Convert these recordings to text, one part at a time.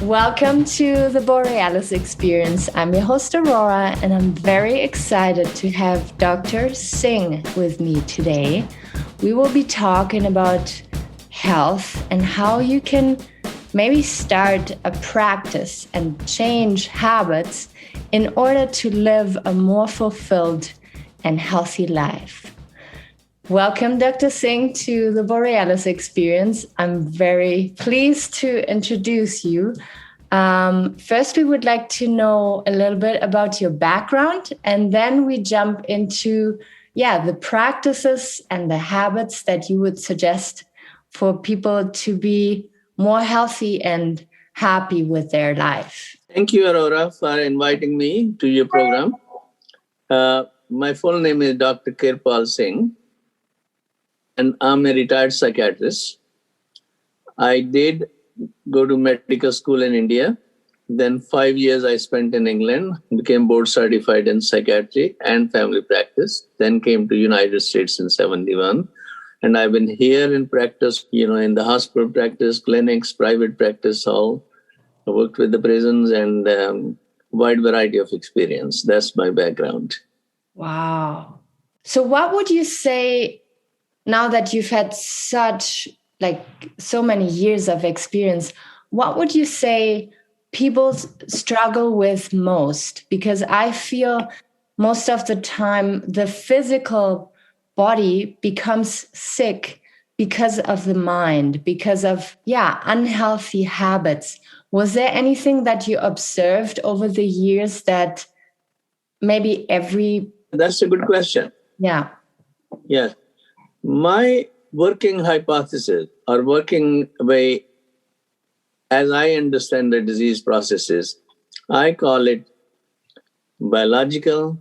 Welcome to the Borealis Experience. I'm your host, Aurora, and I'm very excited to have Dr. Singh with me today. We will be talking about health and how you can maybe start a practice and change habits in order to live a more fulfilled and healthy life. Welcome, Dr. Singh, to the Borealis Experience. I'm very pleased to introduce you. First, we would like to know a little bit about your background, and then we jump into, the practices and the habits that you would suggest for people to be more healthy and happy with their life. Thank you, Aurora, for inviting me to your program. My full name is Dr. Kirpal Singh, and I'm a retired psychiatrist. I did go to medical school in India. Then 5 years I spent in England, became board certified in psychiatry and family practice, then came to United States in 71. And I've been here in practice, in the hospital practice, clinics, private practice, all. I worked with the prisons and wide variety of experience. That's my background. Wow. So what would you say now that you've had so many years of experience, what would you say people struggle with most? Because I feel most of the time the physical body becomes sick because of the mind, because of, unhealthy habits. Was there anything that you observed over the years that maybe That's a good question. Yeah. Yes. My working hypothesis or working way, as I understand the disease processes, I call it biological,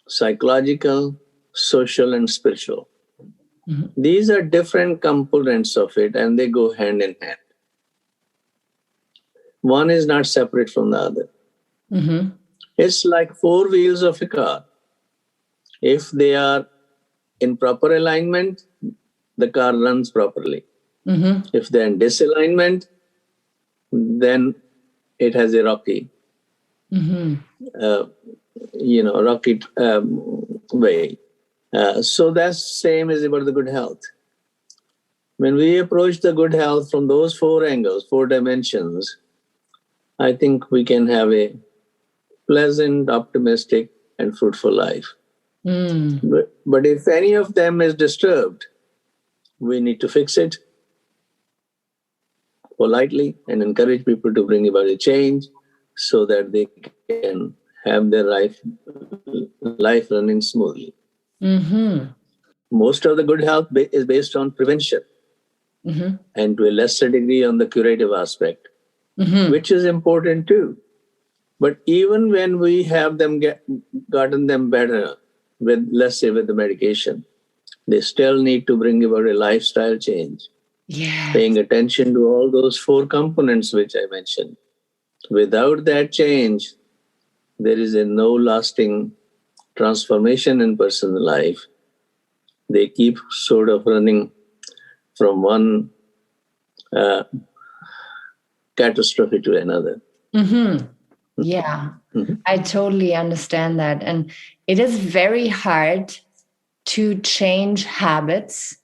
psychological, social, and spiritual. Mm-hmm. These are different components of it, and they go hand in hand. One is not separate from the other. Mm-hmm. It's like four wheels of a car. If they are in proper alignment, the car runs properly. Mm-hmm. If they're in disalignment, then it has a rocky, way. So that's same as about the good health. When we approach the good health from those four angles, four dimensions, I think we can have a pleasant, optimistic, and fruitful life. But if any of them is disturbed, we need to fix it politely and encourage people to bring about a change so that they can have their life running smoothly. Mm-hmm. Most of the good health is based on prevention and to a lesser degree on the curative aspect, which is important too. But even when we have them gotten them better, let's say with the medication, they still need to bring about a lifestyle change. Yes. Paying attention to all those four components which I mentioned. Without that change, there is no lasting transformation in person's life. They keep sort of running from one catastrophe to another. Mm-hmm. Yeah, I totally understand that. And it is very hard to change habits.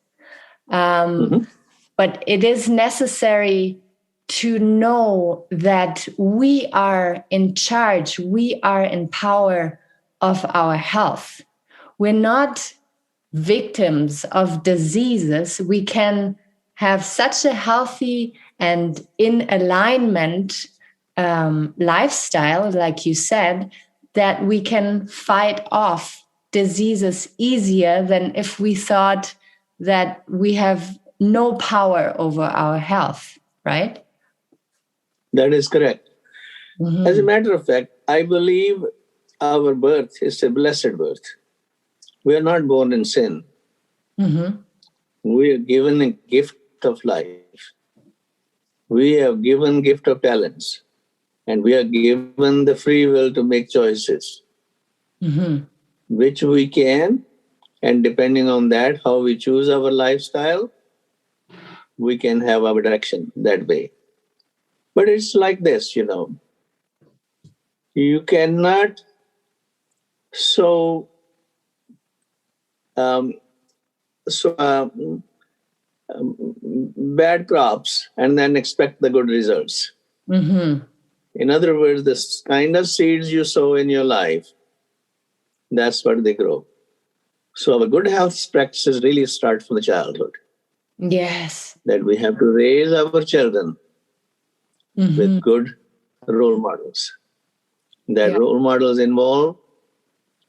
But it is necessary to know that we are in charge, we are in power of our health. We're not victims of diseases. We can have such a healthy and in alignment lifestyle, like you said, that we can fight off diseases easier than if we thought that we have no power over our health, right? That is correct. Mm-hmm. As a matter of fact, I believe our birth is a blessed birth. We are not born in sin. Mm-hmm. We are given a gift of life. We have given gift of talents. And we are given the free will to make choices, which we can. And depending on that, how we choose our lifestyle, we can have our direction that way. But it's like this, you cannot sow um, bad crops and then expect the good results. Mm-hmm. In other words, the kind of seeds you sow in your life, that's what they grow. So our good health practices really start from the childhood. Yes. That we have to raise our children with good role models. That role models involve,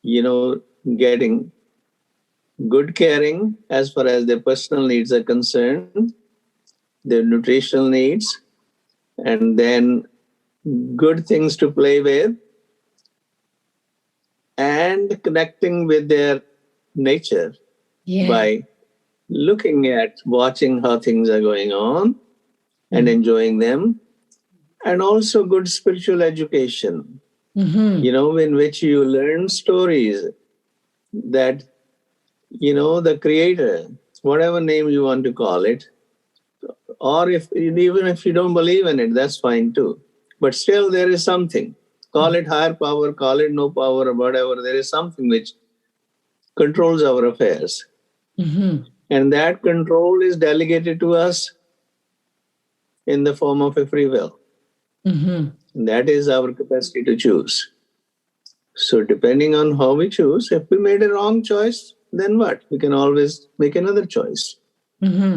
getting good caring as far as their personal needs are concerned, their nutritional needs, and then good things to play with, and connecting with their nature by looking at, watching how things are going on and enjoying them, and also good spiritual education, in which you learn stories that, the creator, whatever name you want to call it, or even if you don't believe in it, that's fine too. But still, there is something. Call it higher power, call it no power, or whatever. There is something which controls our affairs. And that control is delegated to us in the form of a free will. That is our capacity to choose. So, depending on how we choose, if we made a wrong choice, then what? We can always make another choice.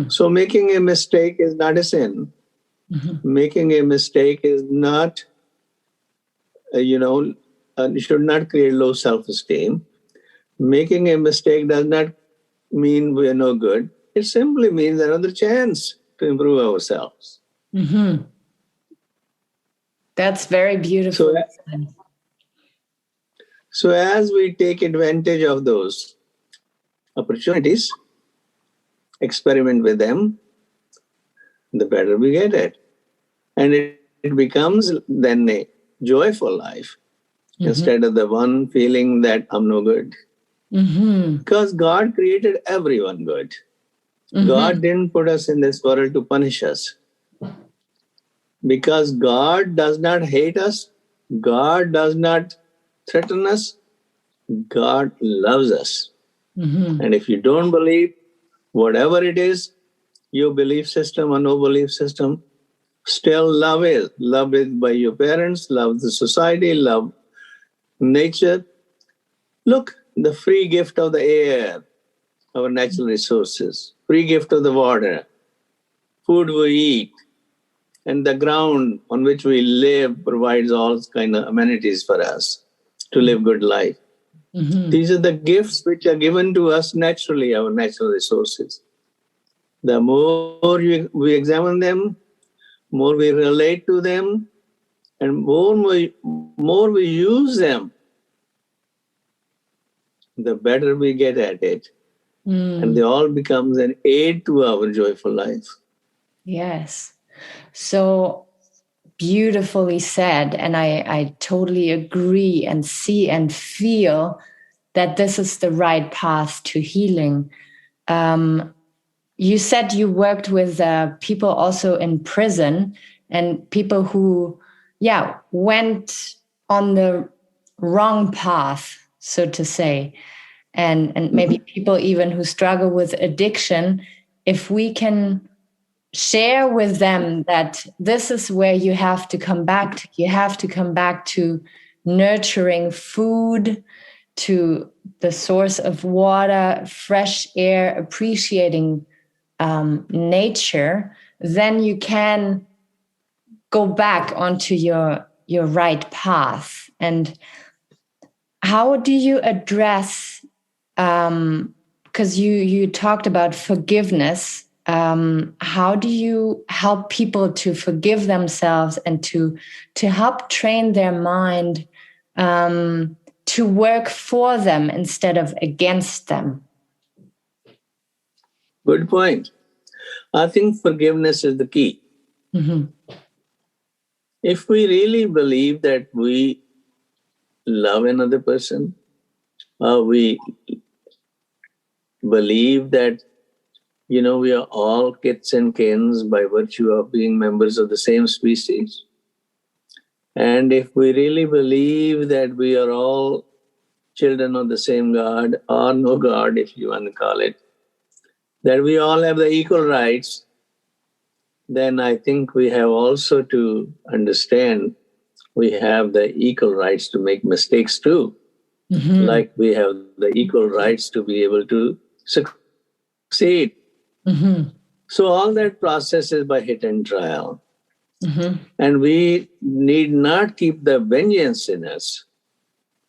So, making a mistake is not a sin. Making a mistake is not, should not create low self-esteem. Making a mistake does not mean we are no good. It simply means another chance to improve ourselves. That's very beautiful. So as we take advantage of those opportunities, experiment with them, the better we get it. And it becomes then a joyful life instead of the one feeling that I'm no good. Because God created everyone good. God didn't put us in this world to punish us. Because God does not hate us, God does not threaten us, God loves us. And if you don't believe, whatever it is, your belief system or no belief system, still love is. Love is by your parents, love the society, love nature. Look, the free gift of the air, our natural resources, free gift of the water, food we eat, and the ground on which we live provides all kind of amenities for us to live good life. These are the gifts which are given to us naturally, our natural resources. The more we examine them, more we relate to them, and more we use them, the better we get at it. And they all becomes an aid to our joyful life. Yes. So beautifully said. And I totally agree and see and feel that this is the right path to healing. You said you worked with people also in prison and people who, went on the wrong path, so to say. And maybe people even who struggle with addiction, if we can share with them that this is where you have to come back to. You have to come back to nurturing food, to the source of water, fresh air, appreciating nature, then you can go back onto your right path. And how do you address, because you talked about forgiveness, how do you help people to forgive themselves and to help train their mind to work for them instead of against them? Good point. I think forgiveness is the key. If we really believe that we love another person, we believe that We are all kits and kins by virtue of being members of the same species. And if we really believe that we are all children of the same God, or no God, if you want to call it, that we all have the equal rights, then I think we have also to understand we have the equal rights to make mistakes too. Mm-hmm. Like we have the equal rights to be able to succeed. Mm-hmm. So all that process is by hit and trial. Mm-hmm. And we need not keep the vengeance in us.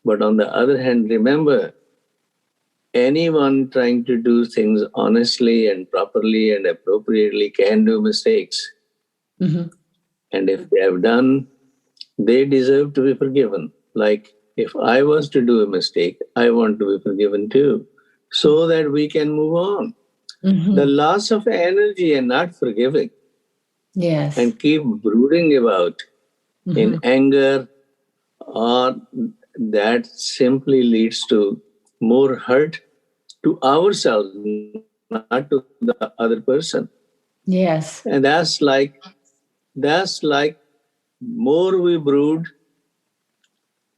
But on the other hand, remember, anyone trying to do things honestly and properly and appropriately can do mistakes. Mm-hmm. And if they have done, they deserve to be forgiven. Like if I was to do a mistake, I want to be forgiven too, so that we can move on. Mm-hmm. The loss of energy and not forgiving. Yes. And keep brooding about in anger, or that simply leads to more hurt to ourselves, not to the other person. Yes. And that's like more we brood,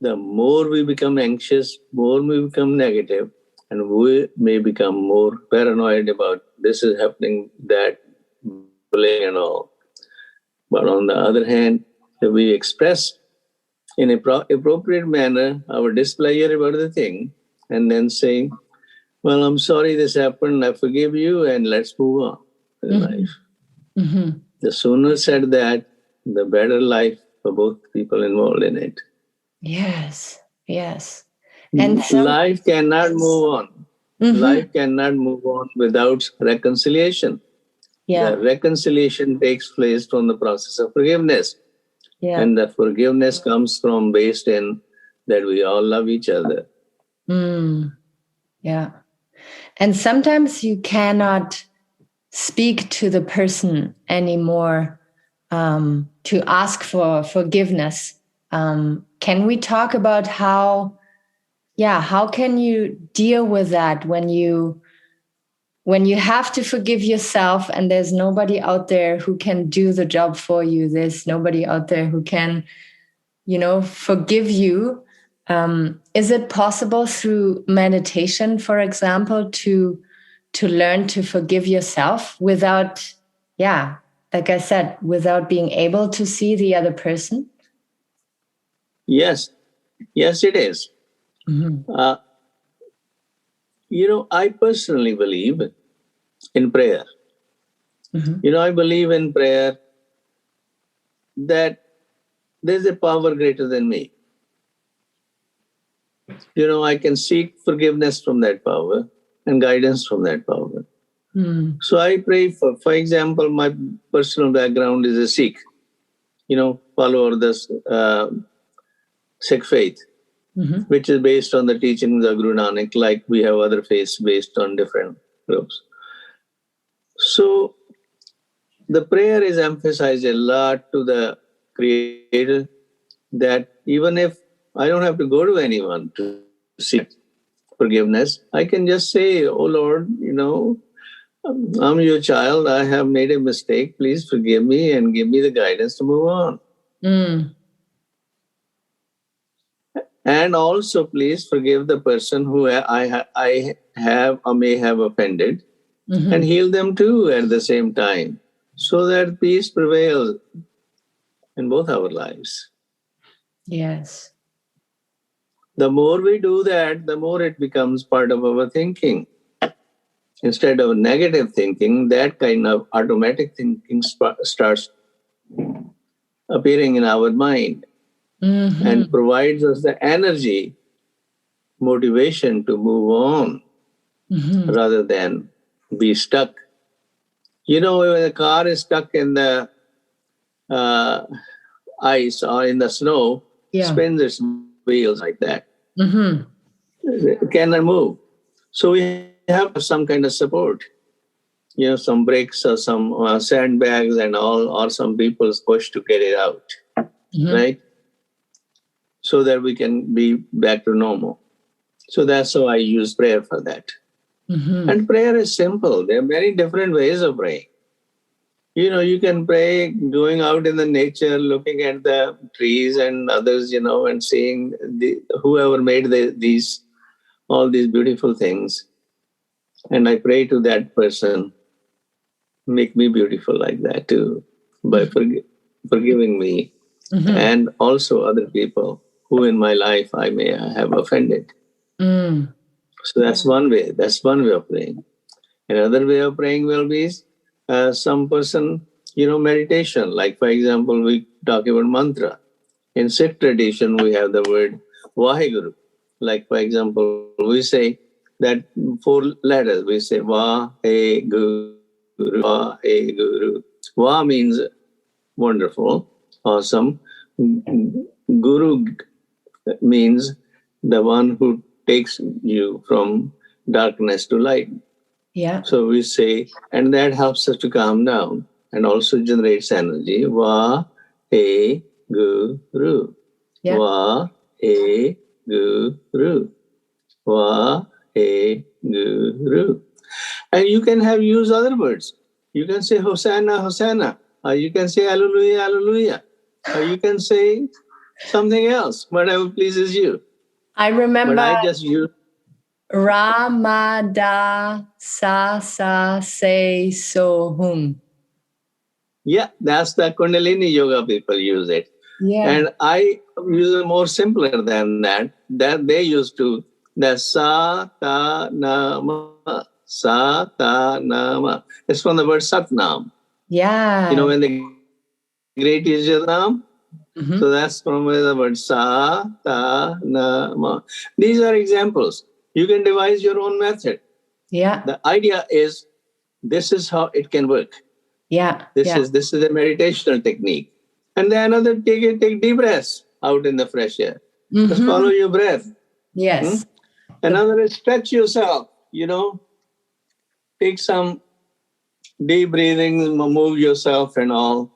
the more we become anxious, more we become negative, and we may become more paranoid about this is happening, that bullying and all. But on the other hand, if we express in a appropriate manner our displeasure about the thing, and then saying, well, I'm sorry this happened, I forgive you, and let's move on with life. Mm-hmm. The sooner said that, the better life for both people involved in it. Yes, yes. And life cannot move on. Mm-hmm. Life cannot move on without reconciliation. Yeah. The reconciliation takes place from the process of forgiveness. Yeah. And the forgiveness comes from based in that we all love each other. Mm. Yeah. And sometimes you cannot speak to the person anymore to ask for forgiveness. Can we talk about how can you deal with that when you have to forgive yourself and there's nobody out there who can do the job for you? There's nobody out there who can, forgive you. Is it possible through meditation, for example, to learn to forgive yourself without, like I said, without being able to see the other person? Yes, it is. Mm-hmm. I personally believe in prayer. Mm-hmm. I believe in prayer that there's a power greater than me. I can seek forgiveness from that power and guidance from that power. Mm. So I pray for example, my personal background is a Sikh, follower of this Sikh faith, which is based on the teachings of Guru Nanak, like we have other faiths based on different groups. So the prayer is emphasized a lot to the Creator that even if I don't have to go to anyone to seek forgiveness, I can just say, oh Lord, I'm your child, I have made a mistake, please forgive me and give me the guidance to move on. Mm. And also, please forgive the person who I have or may have offended, and heal them too at the same time, so that peace prevails in both our lives. Yes. The more we do that, the more it becomes part of our thinking. Instead of negative thinking, that kind of automatic thinking starts appearing in our mind and provides us the energy, motivation to move on rather than be stuck. When the car is stuck in the ice or in the snow, spins its wheels like that. It cannot move. So we have some kind of support. Some bricks or some sandbags and all, or some people's push to get it out, right? So that we can be back to normal. So that's how I use prayer for that. And prayer is simple. There are many different ways of praying. You can pray going out in the nature, looking at the trees and others, and seeing whoever made all these beautiful things. And I pray to that person, make me beautiful like that too, by forgiving me and also other people who in my life I may have offended. So that's one way. That's one way of praying. Another way of praying will be some person, meditation. Like, for example, we talk about mantra. In Sikh tradition, we have the word Vaheguru. Like, for example, we say that 4 letters. We say Vaheguru, Vaheguru. Va means wonderful, awesome. Guru means the one who takes you from darkness to light. Yeah. So we say, and that helps us to calm down and also generates energy. Va, he, guru. Yeah. Va, he, guru. Va, he, guru. And you can use other words. You can say Hosanna, Hosanna. Or you can say Hallelujah, Hallelujah. Or you can say something else, whatever pleases you. I remember. But I just use Ramada sa sa say so hum. Yeah, that's the Kundalini yoga people use it. Yeah. And I use it more simpler than that. That they used to the sa ta nama. Sa ta nama. It's from the word Satnam. Yeah. When the great is your Nam. So that's from the word sa ta nama. These are examples. You can devise your own method. Yeah. The idea is this is how it can work. Yeah. This is a meditational technique. And then another take deep breaths out in the fresh air. Just follow your breath. Yes. Another is stretch yourself, take some deep breathing, move yourself and all.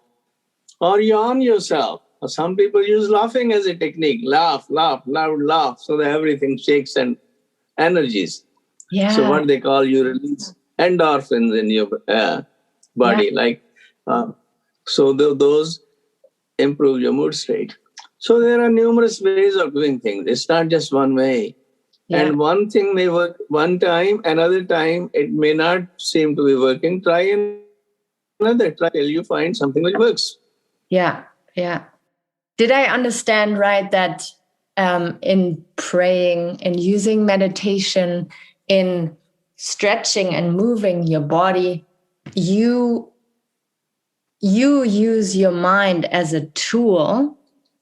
Or yawn yourself. Or some people use laughing as a technique. Laugh, loud laugh, so that everything shakes and energies. Yeah. So what they call, you release endorphins in your body. So those improve your mood state. So there are numerous ways of doing things. It's not just one way. Yeah. And one thing may work one time, another time it may not seem to be working. Try another. Try till you find something which works. Yeah. Did I understand right that in praying and using meditation, in stretching and moving your body, you use your mind as a tool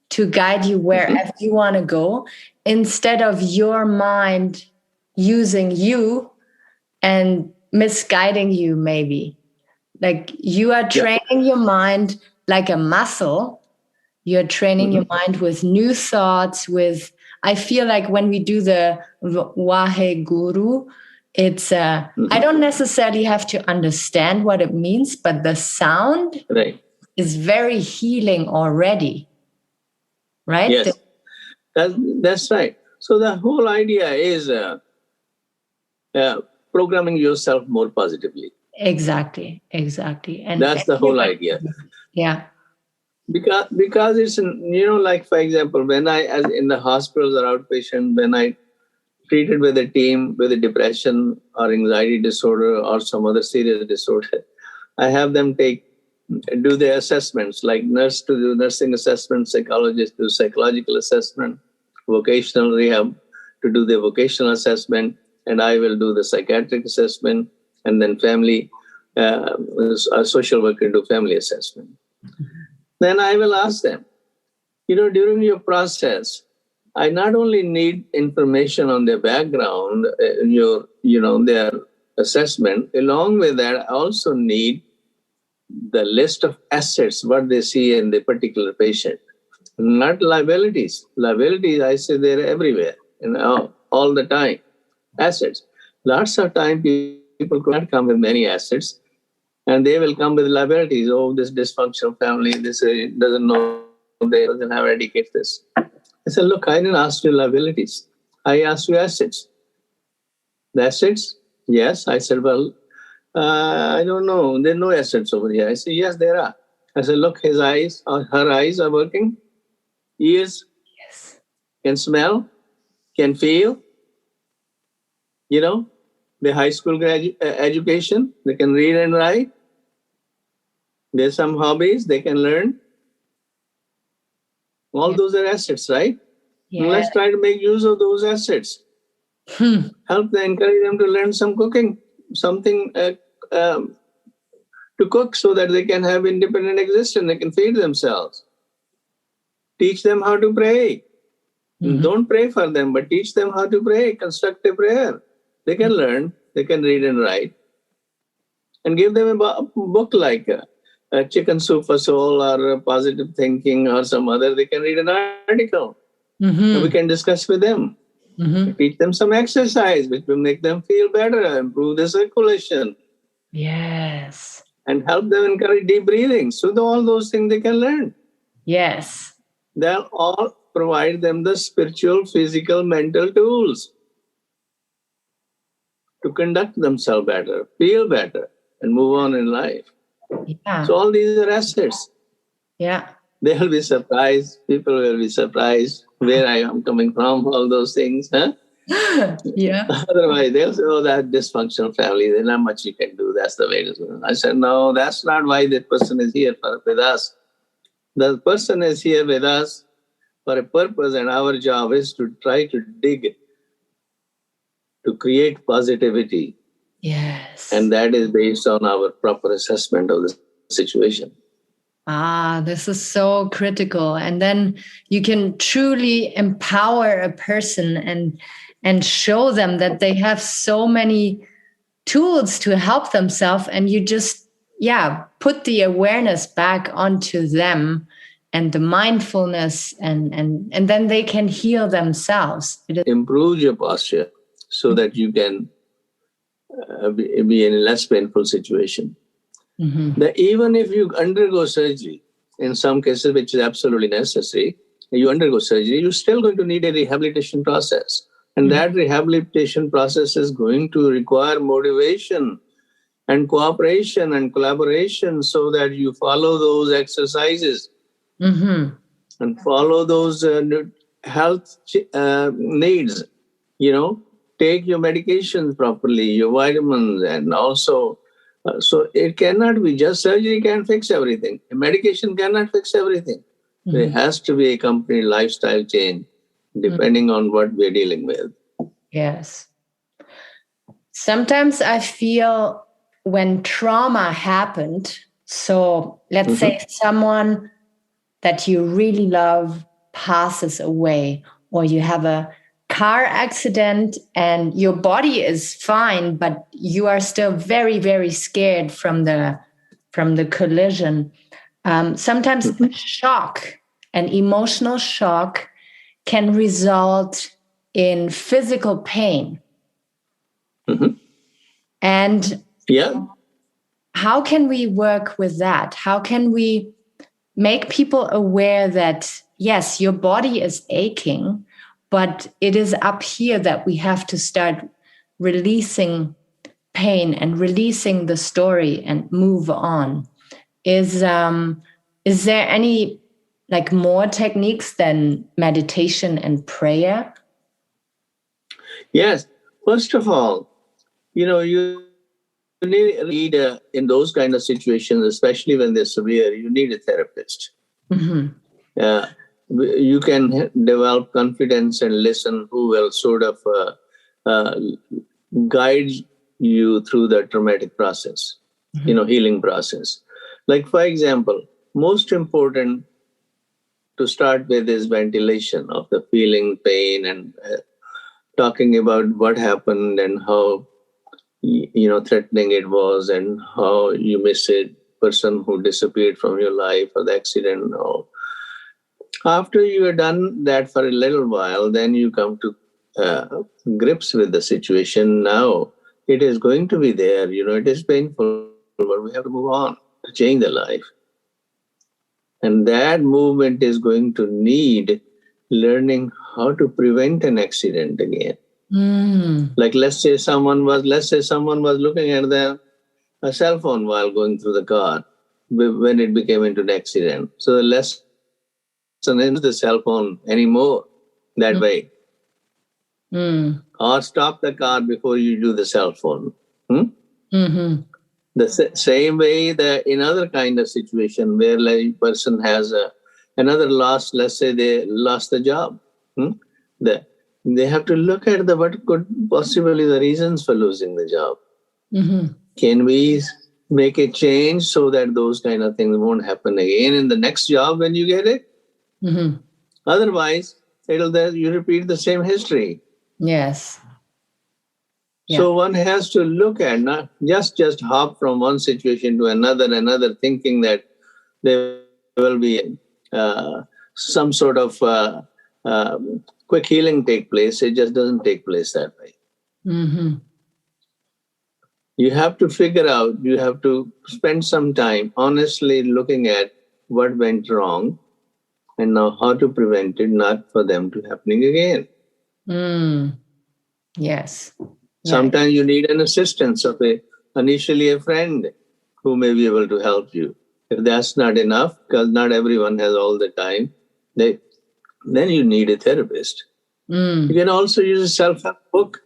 to guide you wherever you want to go, instead of your mind using you and misguiding you, maybe? Like, you are training your mind like a muscle. You're training your mind with new thoughts, I feel like when we do the Waheguru, it's, I don't necessarily have to understand what it means, but the sound is very healing already. Right? Yes, that's right. So the whole idea is programming yourself more positively. Exactly. And that's the whole idea. Yeah. Because it's, like, for example, when as in the hospitals or outpatient, when I treated with a team with a depression or anxiety disorder or some other serious disorder, I have them do their assessments, like nurse to do nursing assessment, psychologist do psychological assessment, vocational rehab to do the vocational assessment, and I will do the psychiatric assessment, and then family, social worker do family assessment. Then I will ask them, during your process, I not only need information on their background, their assessment. Along with that, I also need the list of assets, what they see in the particular patient, not liabilities. Liabilities, I say, they're everywhere, all the time. Assets. Lots of time people could not come with many assets, and they will come with liabilities. Oh, this dysfunctional family, this doesn't know, they doesn't have educate this. I said, look, I didn't ask you liabilities. I asked you assets. The assets Yes. I said, well, I don't know. There are no assets over here. I said, yes, there are. I said, look, his eyes or her eyes are working. Ears Yes. can smell, can feel, you know, the high school education, they can read and write. There's some hobbies they can learn. All Yeah. those are assets, right? And Yeah. let's try to make use of those assets. Help them, encourage them to learn some cooking, something um, to cook so that they can have independent existence, they can feed themselves. Teach them how to pray. Don't pray for them, but teach them how to pray, constructive prayer. They can learn, they can read and write. And give them a book like Chicken Soup for Soul or Positive Thinking or some other. They can read an article. And we can discuss with them. Teach them some exercise which will make them feel better, improve their circulation. Yes. And help them encourage deep breathing. So all those things they can learn. Yes. They'll all provide them the spiritual, physical, mental tools to conduct themselves better, feel better, and move on in life. Yeah. So all these are assets. Yeah. They'll be surprised. People will be surprised where I am coming from, all those things. Huh? Yeah. Otherwise, they'll say, oh, that dysfunctional family, there's not much you can do. That's the way it is. I said, no, that's not why that person is here with us. The person is here with us for a purpose, and our job is to try to dig to create positivity. Yes. And that is based on our proper assessment of the situation. This is so critical. And then you can truly empower a person and show them that they have so many tools to help themselves. And you just, put the awareness back onto them and the mindfulness and then they can heal themselves. Improve your posture so that you can be in a less painful situation. That even if you undergo surgery, in some cases which is absolutely necessary, you undergo surgery, you're still going to need a rehabilitation process. And that rehabilitation process is going to require motivation and cooperation and collaboration so that you follow those exercises and follow those health needs, take your medications properly, your vitamins, and also so it cannot be just surgery can't fix everything. Medication cannot fix everything. There has to be a complete lifestyle change depending on what we're dealing with. Yes. Sometimes I feel when trauma happened, so let's say someone that you really love passes away, or you have a car accident and your body is fine, but you are still very, very scared from the collision. Sometimes shock and emotional shock can result in physical pain. And how can we work with that? How can we make people aware that, yes, your body is aching, but it is up here that we have to start releasing pain and releasing the story and move on? Is there any more techniques than meditation and prayer? Yes. First of all, you need in those kind of situations, especially when they're severe, you need a therapist. You can develop confidence and listen who will sort of guide you through the traumatic process, healing process. Like, for example, most important to start with is ventilation of the feeling, pain, and talking about what happened and how threatening it was and how you miss a person who disappeared from your life or the accident. Or after you are done that for a little while, then you come to grips with the situation. Now it is going to be there. It is painful, but we have to move on to change the life. And that movement is going to need learning how to prevent an accident again. Like let's say someone was looking at a cell phone while going through the car when it became into an accident. So the lesson is the cell phone anymore that way. Or stop the car before you do the cell phone. The same way that in other kind of situation where like a person has another loss, let's say they lost the job, they have to look at what could possibly the reasons for losing the job. Can we make a change so that those kind of things won't happen again in the next job when you get it? Otherwise, you repeat the same history. Yes. Yeah. So one has to look at, not just hop from one situation to another, thinking that there will be some sort of quick healing take place. It just doesn't take place that way. You have to figure out, you have to spend some time honestly looking at what went wrong and now how to prevent it, not for them to happening again. Yes. Sometimes you need an assistance of initially a friend who may be able to help you. If that's not enough, because not everyone has all the time, then you need a therapist. You can also use a self-help book.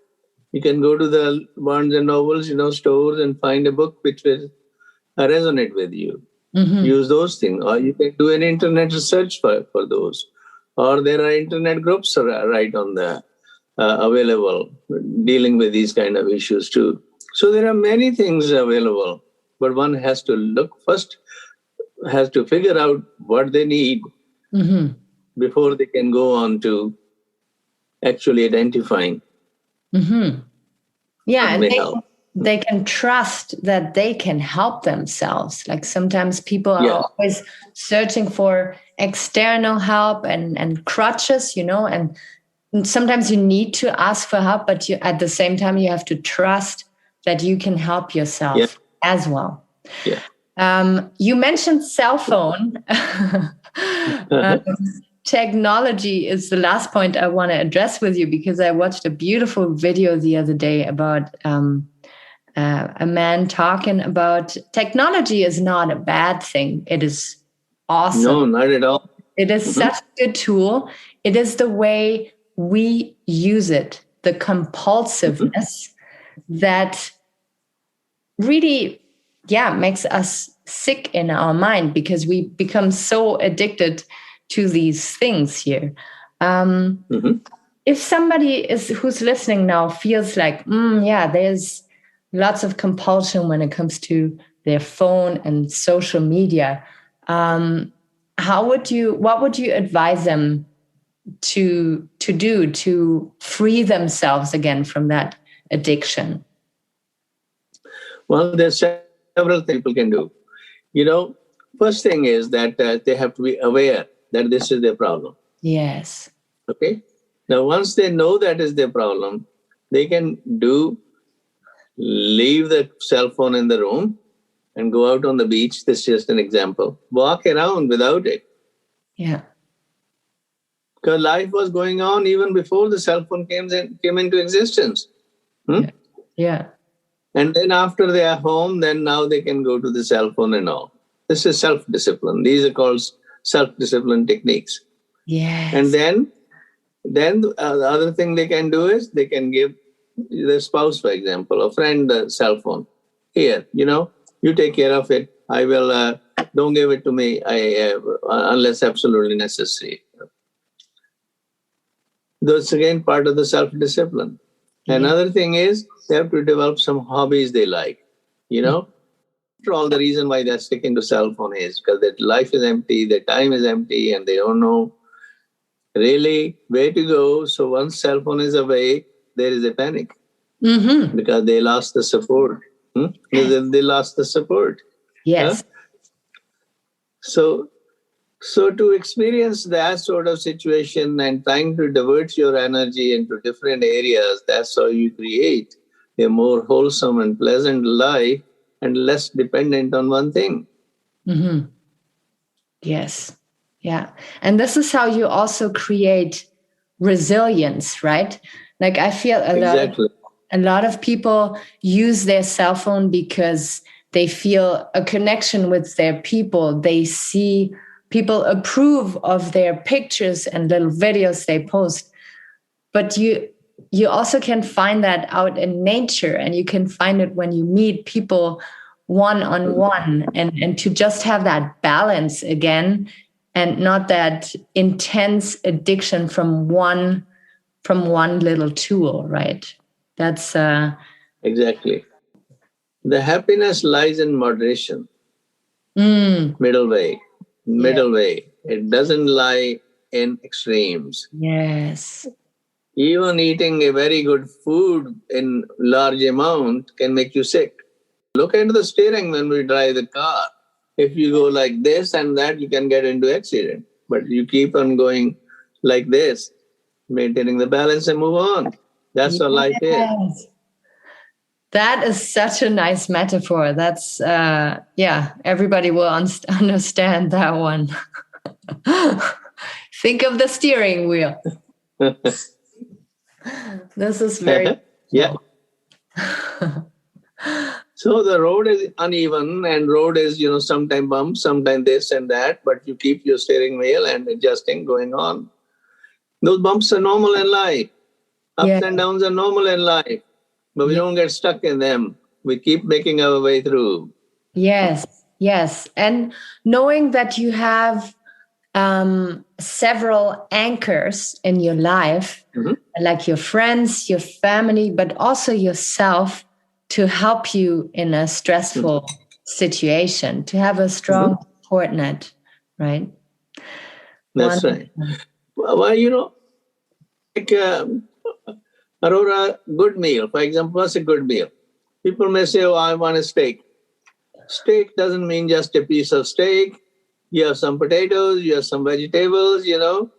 You can go to the Barnes and Nobles, stores and find a book which will resonate with you. Use those things. Or you can do an internet research for those. Or there are internet groups right on the available dealing with these kind of issues too. So there are many things available, but one has to look first, has to figure out what they need before they can go on to actually identifying. Yeah, and they can trust that they can help themselves. Like sometimes people are always searching for external help and crutches, and sometimes you need to ask for help, but at the same time, you have to trust that you can help yourself as well. You mentioned cell phone. Technology is the last point I want to address with you, because I watched a beautiful video the other day about a man talking about technology is not a bad thing. It is awesome. No, not at all. It is such a good tool. It is the way we use it, the compulsiveness that really, makes us sick in our mind, because we become so addicted to these things here. If somebody who's listening now feels like, there's lots of compulsion when it comes to their phone and social media, what would you advise them to do to free themselves again from that addiction? Well, there's several things people can do. First thing is that they have to be aware that this is their problem. Yes. Okay. Now, once they know that is their problem, they can leave the cell phone in the room and go out on the beach. This is just an example. Walk around without it. Yeah. Because life was going on even before the cell phone came into existence. Yeah. And then after they are home, then now they can go to the cell phone and all. This is self-discipline. These are called self-discipline techniques. Yes. And then the other thing they can do is they can give their spouse, for example, a friend, the cell phone. Here, you take care of it. I will, don't give it to me unless absolutely necessary. That's again part of the self-discipline. Another thing is they have to develop some hobbies they like. For all the reason why they're sticking to cell phone is because their life is empty, their time is empty, and they don't know really where to go. So once cell phone is away, there is a panic because they lost the support. They lost the support. Yes. So to experience that sort of situation and trying to divert your energy into different areas, that's how you create a more wholesome and pleasant life and less dependent on one thing. Yes. Yeah. And this is how you also create resilience, right? Like I feel a lot of people use their cell phone because they feel a connection with their people. They see people approve of their pictures and little videos they post. But you also can find that out in nature, and you can find it when you meet people one on one, and to just have that balance again, and not that intense addiction from one little tool, right? That's Exactly. The happiness lies in moderation. Middle way. It doesn't lie in extremes. Yes. Even eating a very good food in large amount can make you sick. Look at the steering when we drive the car. If you go like this and that, you can get into accident. But you keep on going like this, maintaining the balance and move on. That's what life is. That is such a nice metaphor. That's everybody will understand that one. Think of the steering wheel. This is very yeah. So the road is uneven, and road is, sometimes bumps, sometimes this and that, but you keep your steering wheel and adjusting, going on. Those bumps are normal in life. Ups and downs are normal in life, but we don't get stuck in them. We keep making our way through. Yes. And knowing that you have several anchors in your life, like your friends, your family, but also yourself, to help you in a stressful situation, to have a strong support net, right? That's right. Well, like Aurora, good meal, for example, what's a good meal? People may say, oh, I want a steak. Steak doesn't mean just a piece of steak. You have some potatoes, you have some vegetables, you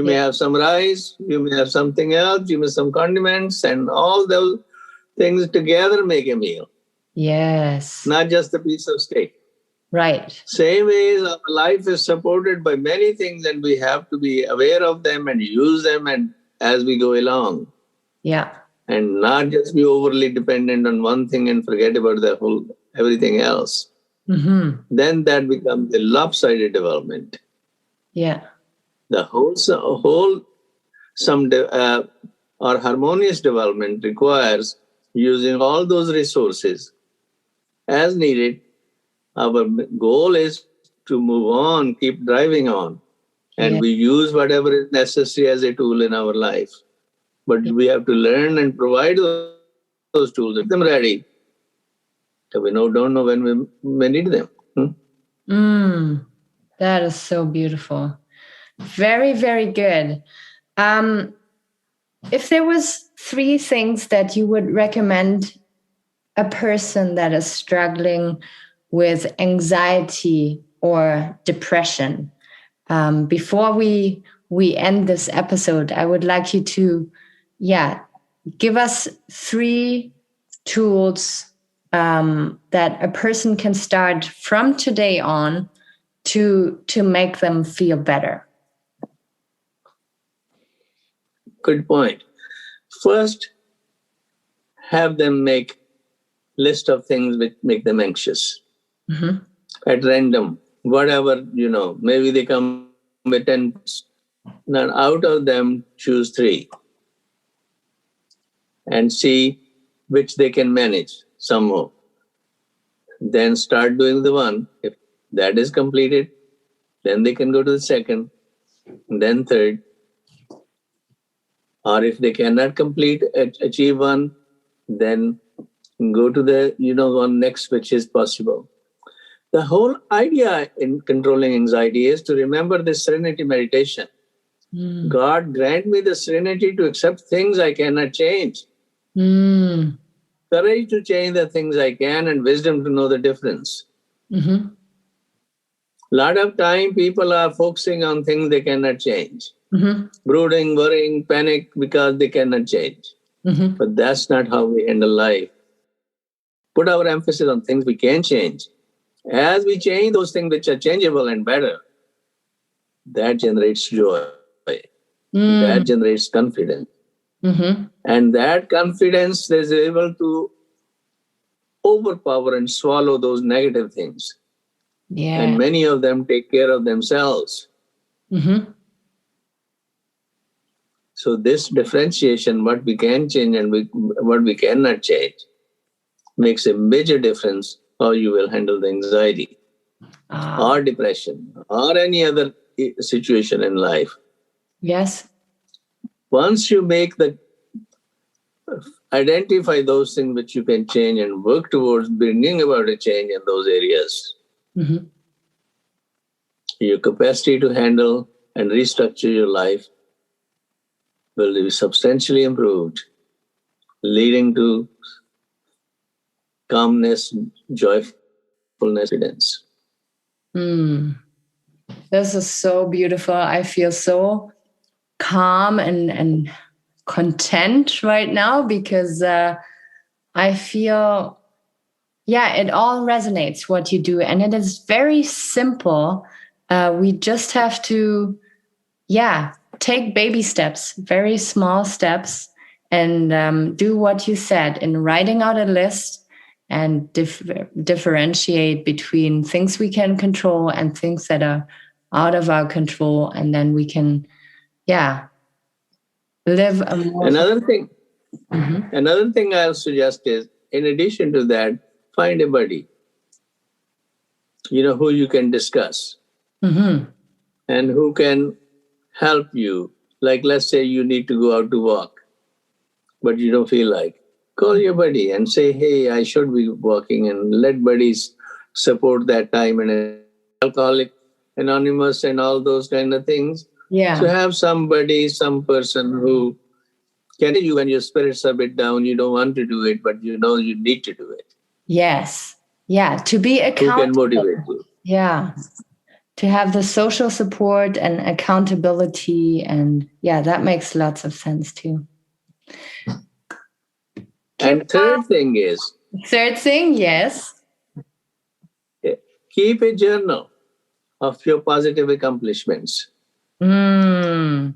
may have some rice, you may have something else, you may have some condiments, and all those things together make a meal. Yes. Not just a piece of steak. Right. Same way, our life is supported by many things, and we have to be aware of them and use them and as we go along. Yeah. And not just be overly dependent on one thing and forget about everything else. Then that becomes the lopsided development. Yeah. The wholesome or harmonious development requires using all those resources as needed. Our goal is to move on, keep driving on, and we use whatever is necessary as a tool in our life. But we have to learn and provide those tools, make them ready. So we don't know when we may need them. That is so beautiful. Very, very good. If there was 3 things that you would recommend a person that is struggling with anxiety or depression, before we end this episode, I would like you to, give us 3 tools that a person can start from today on to make them feel better. Good point. First, have them make list of things which make them anxious. At random, whatever, maybe they come with 10. Now, out of them, choose 3 and see which they can manage somehow. Then start doing the one. If that is completed, then they can go to the second, then third. Or if they cannot achieve one, then go to the, one next which is possible. The whole idea in controlling anxiety is to remember the serenity meditation. God grant me the serenity to accept things I cannot change. Courage to change the things I can, and wisdom to know the difference. A lot of time people are focusing on things they cannot change. Brooding, worrying, panic because they cannot change. But that's not how we handle life. Put our emphasis on things we can change. As we change those things which are changeable and better, that generates joy. That generates confidence. Mm-hmm. And that confidence is able to overpower and swallow those negative things. Yeah. And many of them take care of themselves. Mm-hmm. So this differentiation, what we can change and what we cannot change, makes a major difference how you will handle the anxiety or depression or any other situation in life. Yes. Once you identify those things which you can change and work towards bringing about a change in those areas, Mm-hmm. your capacity to handle and restructure your life will be substantially improved, leading to calmness, joyfulness, confidence. This is so beautiful. I feel so calm and content right now because I feel, yeah, it all resonates what you do. And it is very simple. We just have to, yeah, take baby steps, very small steps, and do what you said in writing out a list and differentiate between things we can control and things that are out of our control. And then we can, yeah, live a more. Another thing I'll suggest is, in addition to that, find a buddy, who you can discuss and who can help you. Like, let's say you need to go out to walk, but you don't feel like. Call your buddy and say, hey, I should be walking, and let buddies support that time, and alcoholic anonymous and all those kind of things. Yeah. To have somebody, some person who can you when your spirits are a bit down, you don't want to do it, but you know you need to do it. Yes. Yeah. To be accountable. Who can motivate you? Yeah. To have the social support and accountability. And yeah, that makes lots of sense too. And third thing, yes. Keep a journal of your positive accomplishments. Mm.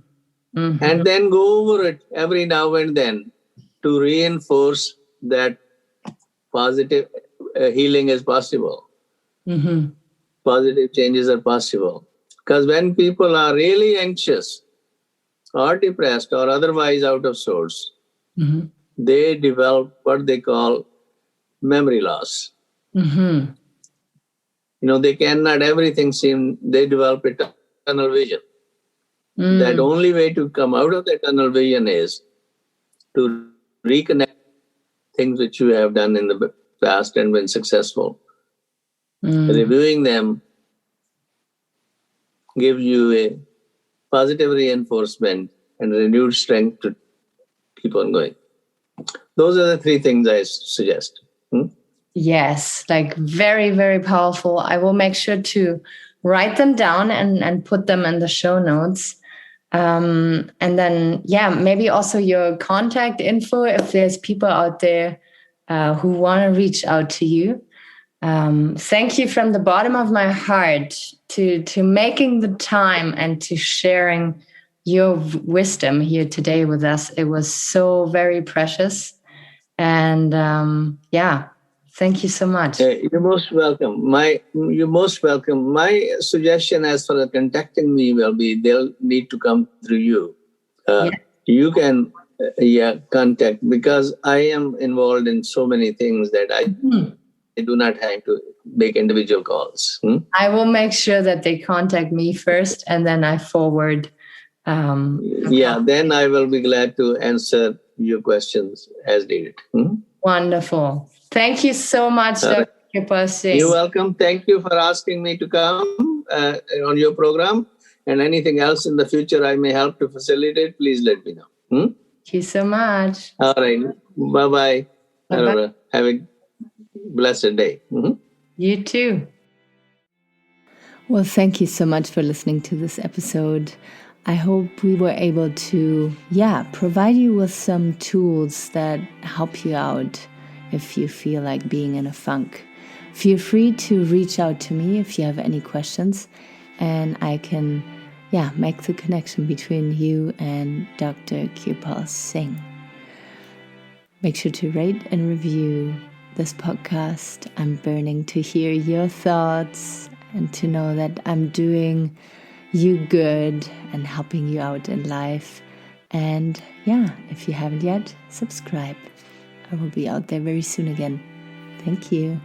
Mm-hmm. And then go over it every now and then to reinforce that positive healing is possible. Mm-hmm. Positive changes are possible. Because when people are really anxious or depressed or otherwise out of sorts, they develop what they call memory loss. Mm-hmm. They cannot everything seem, they develop a tunnel vision. That only way to come out of that tunnel vision is to reconnect things which you have done in the past and been successful. Reviewing them gives you a positive reinforcement and renewed strength to keep on going. Those are the three things I suggest. Yes, like very, very powerful. I will make sure to write them down and put them in the show notes. And then, yeah, maybe also your contact info if there's people out there who want to reach out to you. Thank you from the bottom of my heart to making the time and to sharing your wisdom here today with us. It was so very precious. And yeah, thank you so much. You're most welcome. You're most welcome. My suggestion as far as contacting me will be they'll need to come through you. You can contact, because I am involved in so many things that I do not have to make individual calls. I will make sure that they contact me first and then I forward. Then I will be glad to answer your questions as needed. Wonderful. Thank you so much, Dr. Kirpal Singh. You're welcome. Thank you for asking me to come on your program. And anything else in the future I may help to facilitate, please let me know. Thank you so much. All right. Bye-bye. Bye-bye. Have a blessed day. You too. Well, thank you so much for listening to this episode. I hope we were able to, provide you with some tools that help you out if you feel like being in a funk. Feel free to reach out to me if you have any questions, and I can, make the connection between you and Dr. Kirpal Singh. Make sure to rate and review this podcast. I'm burning to hear your thoughts and to know that I'm doing you good and helping you out in life. And if you haven't yet, subscribe. I will be out there very soon again. Thank you.